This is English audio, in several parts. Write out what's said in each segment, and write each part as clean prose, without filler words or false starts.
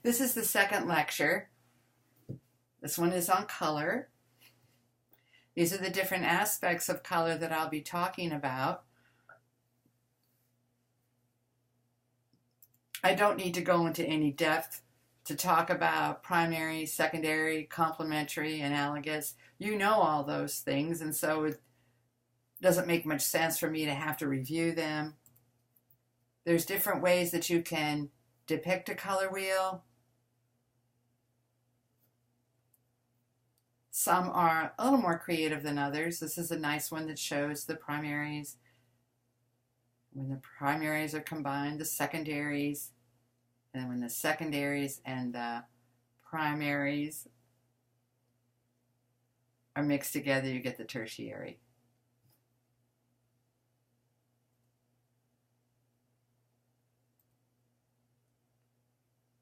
This is the second lecture. This one is on color. These are the different aspects of color that I'll be talking about. I don't need to go into any depth to talk about primary, secondary, complementary, analogous. You know all those things, and so it doesn't make much sense for me to have to review them. There's different ways that you can depict a color wheel. Some are a little more creative than others. This is a nice one that shows the primaries. When the primaries are combined, the secondaries. And when the secondaries and the primaries are mixed together, you get the tertiary.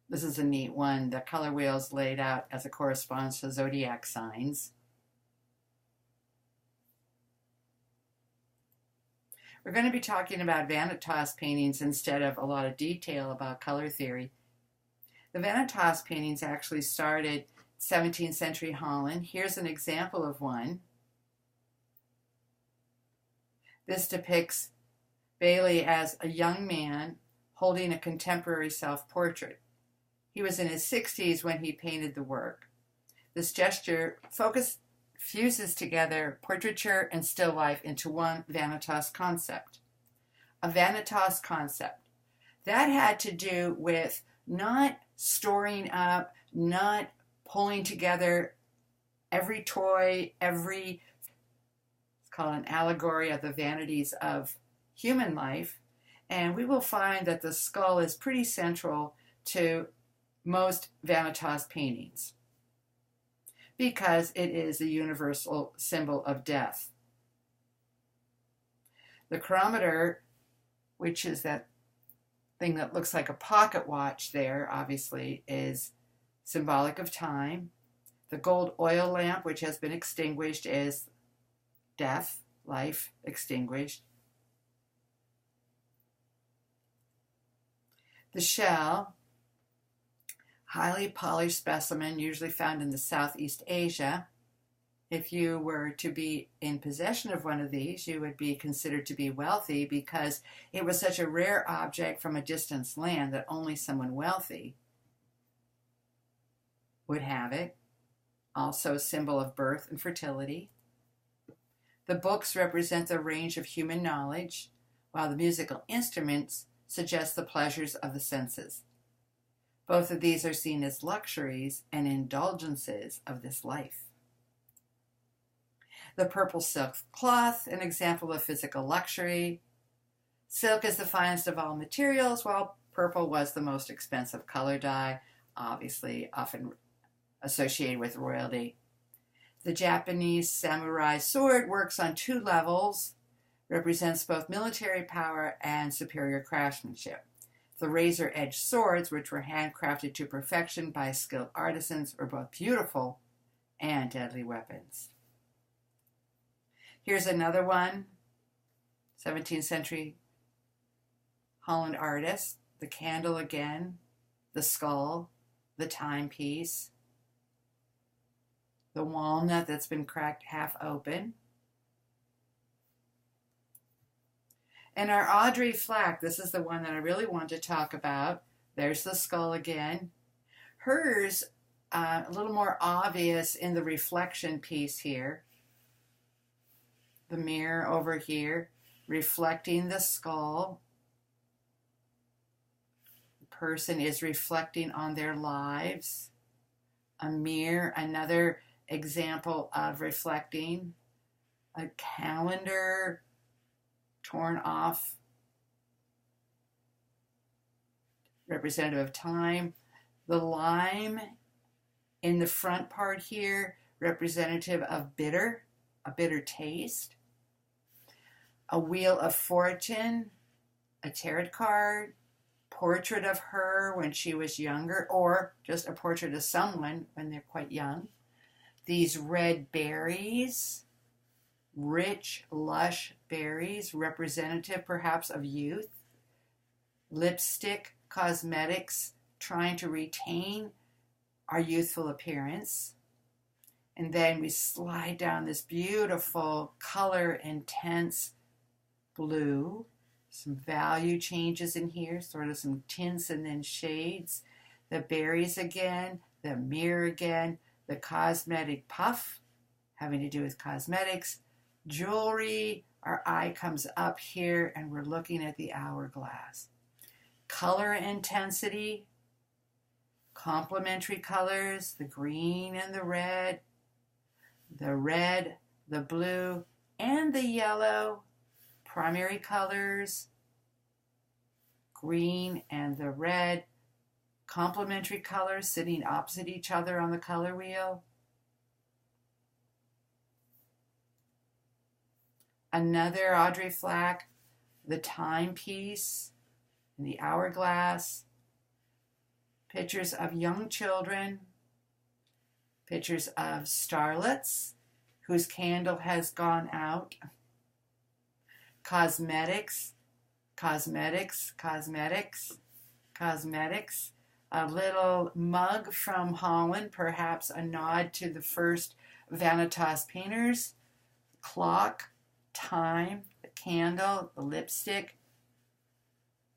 This is a neat one. The color wheel is laid out as it corresponds to zodiac signs. We're going to be talking about Vanitas paintings instead of a lot of detail about color theory. The Vanitas paintings actually started 17th century Holland. Here's an example of one. This depicts Bailey as a young man holding a contemporary self-portrait. He was in his 60s when he painted the work. This gesture fuses together portraiture and still life into one Vanitas concept. A Vanitas concept. That had to do with not storing up, not pulling together every toy, it's called an allegory of the vanities of human life. And we will find that the skull is pretty central to most Vanitas paintings because it is a universal symbol of death. The chronometer, which is that thing that looks like a pocket watch there, obviously, is symbolic of time. The gold oil lamp, which has been extinguished, is death, life extinguished. The shell, highly polished specimen, usually found in the Southeast Asia. If you were to be in possession of one of these, you would be considered to be wealthy because it was such a rare object from a distant land that only someone wealthy would have it. Also a symbol of birth and fertility. The books represent the range of human knowledge, while the musical instruments suggest the pleasures of the senses. Both of these are seen as luxuries and indulgences of this life. The purple silk cloth, an example of physical luxury. Silk is the finest of all materials, while purple was the most expensive color dye, obviously often associated with royalty. The Japanese samurai sword works on two levels, represents both military power and superior craftsmanship. The razor-edged swords, which were handcrafted to perfection by skilled artisans, were both beautiful and deadly weapons. Here's another one, 17th century Holland artist. The candle again, the skull, the timepiece, the walnut that's been cracked half open. And our Audrey Flack, this is the one that I really want to talk about. There's the skull again. Hers, a little more obvious in the reflection piece here. The mirror over here, reflecting the skull. The person is reflecting on their lives. A mirror, another example of reflecting. A calendar torn off, representative of time. The lime in the front part here, representative of bitter, a bitter taste. A wheel of fortune, a tarot card, portrait of her when she was younger, or just a portrait of someone when they're quite young. These red berries, rich, lush berries, representative perhaps of youth. Lipstick, cosmetics, trying to retain our youthful appearance. And then we slide down this beautiful color intense blue. Some value changes in here, sort of some tints and then shades. The berries again, the mirror again, the cosmetic puff, having to do with cosmetics, jewelry. Our eye comes up here and we're looking at the hourglass. Color intensity, complementary colors, the green and the red, the blue, and the yellow. Primary colors, green and the red, complementary colors sitting opposite each other on the color wheel. Another Audrey Flack, the timepiece, and the hourglass. Pictures of young children, pictures of starlets whose candle has gone out. Cosmetics, cosmetics, cosmetics, cosmetics. A little mug from Holland, perhaps a nod to the first Vanitas painters. Clock, time, the candle, the lipstick,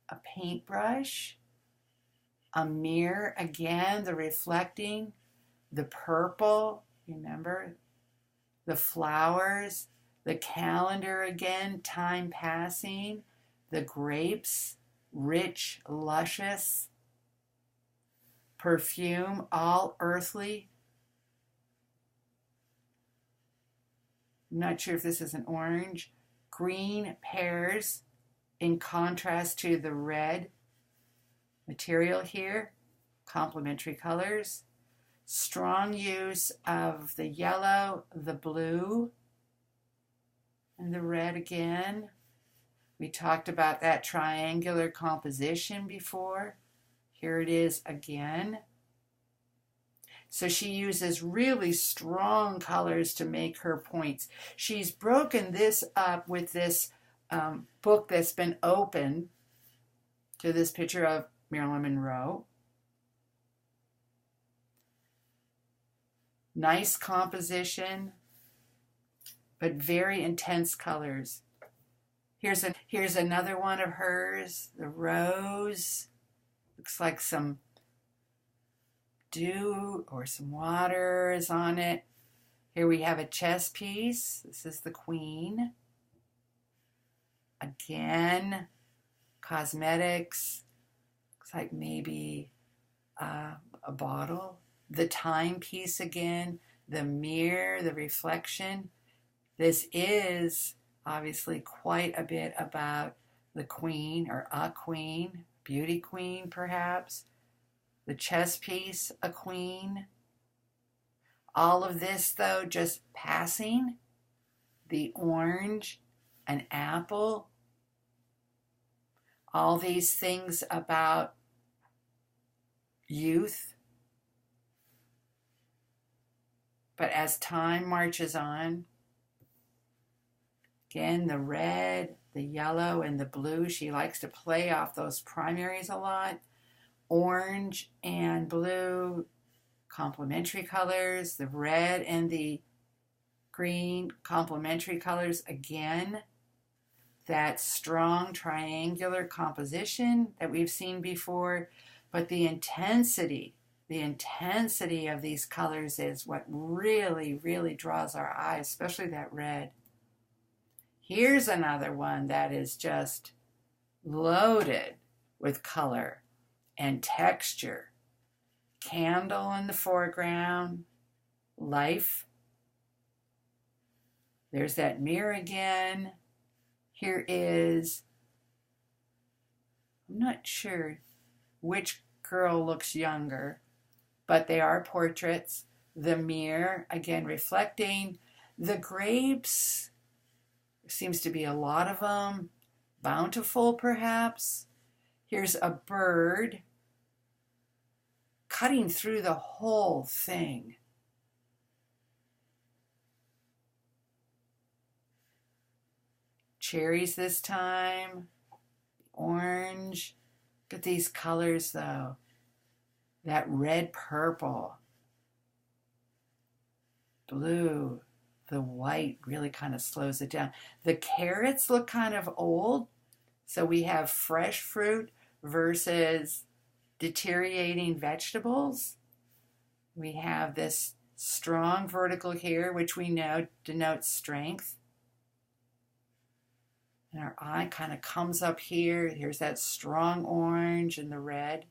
a paintbrush, a mirror, again, the reflecting, the purple, remember, the flowers, the calendar again, time passing, the grapes, rich, luscious, perfume, all earthly. I'm not sure if this is an orange. Green pears in contrast to the red material here, complementary colors. Strong use of the yellow, the blue, and the red again. We talked about that triangular composition before. Here it is again. So she uses really strong colors to make her points. She's broken this up with this book that's been opened to this picture of Marilyn Monroe. Nice composition, but very intense colors. Here's another one of hers, the rose. Looks like some dew or some water is on it. Here we have a chess piece. This is the queen. Again, cosmetics. Looks like maybe a bottle. The timepiece again. The mirror, the reflection. This is obviously quite a bit about the queen or a queen, beauty queen perhaps. The chess piece, a queen. All of this though just passing. The orange, an apple. All these things about youth. But as time marches on, again, the red, the yellow, and the blue, she likes to play off those primaries a lot. Orange and blue, complementary colors. The red and the green, complementary colors again. That strong triangular composition that we've seen before. But the intensity of these colors is what really, really draws our eye, especially that red. Here's another one that is just loaded with color and texture. Candle in the foreground, life. There's that mirror again. Here is, I'm not sure which girl looks younger, but they are portraits. The mirror, again reflecting. The grapes, there seems to be a lot of them. Bountiful, perhaps. Here's a bird cutting through the whole thing. Cherries this time. Orange. Look at these colors, though. that red purple, blue, the white really kind of slows it down. The carrots look kind of old, so we have fresh fruit versus deteriorating vegetables. We have this strong vertical here, which we know denotes strength. And our eye kind of comes up here. Here's that strong orange and the red.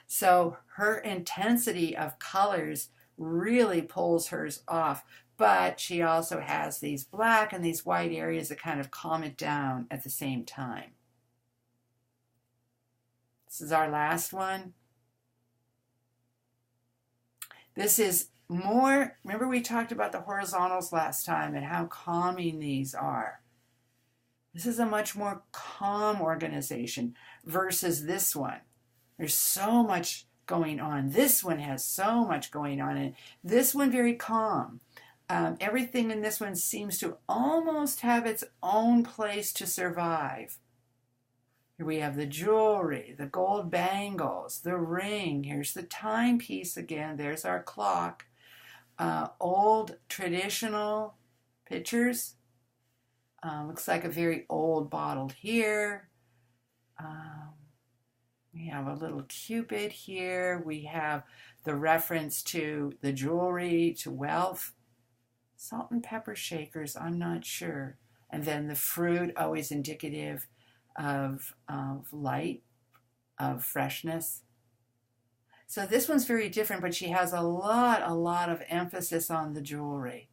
So her intensity of colors really pulls hers off. But she also has these black and these white areas that kind of calm it down at the same time. This is our last one. This is more, remember we talked about the horizontals last time and how calming these are. This is a much more calm organization versus this one. There's so much going on. This one has so much going on, and this one very calm. Everything in this one seems to almost have its own place to survive. Here we have the jewelry, the gold bangles, the ring. Here's the timepiece again. There's our clock. Old traditional pictures. Looks like a very old bottle here. We have a little cupid here. We have the reference to the jewelry, to wealth. Salt and pepper shakers, I'm not sure. And then the fruit, always indicative of light, of freshness. So this one's very different, but she has a lot of emphasis on the jewelry.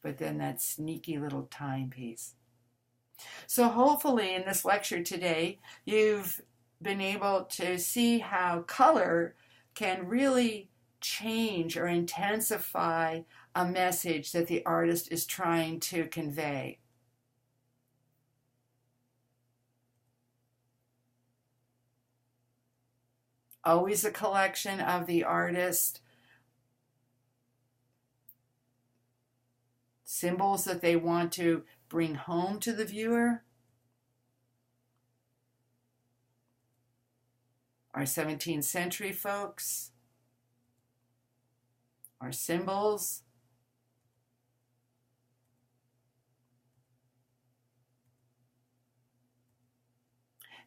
But then that sneaky little timepiece. So hopefully in this lecture today, you've been able to see how color can really change or intensify a message that the artist is trying to convey. Always a collection of the artist, symbols that they want to bring home to the viewer. Our 17th century folks, our symbols,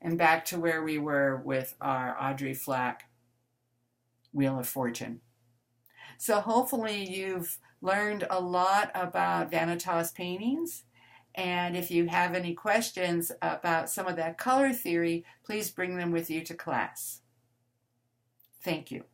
and back to where we were with our Audrey Flack Wheel of Fortune. So hopefully you've learned a lot about Vanitas paintings, and if you have any questions about some of that color theory, please bring them with you to class. Thank you.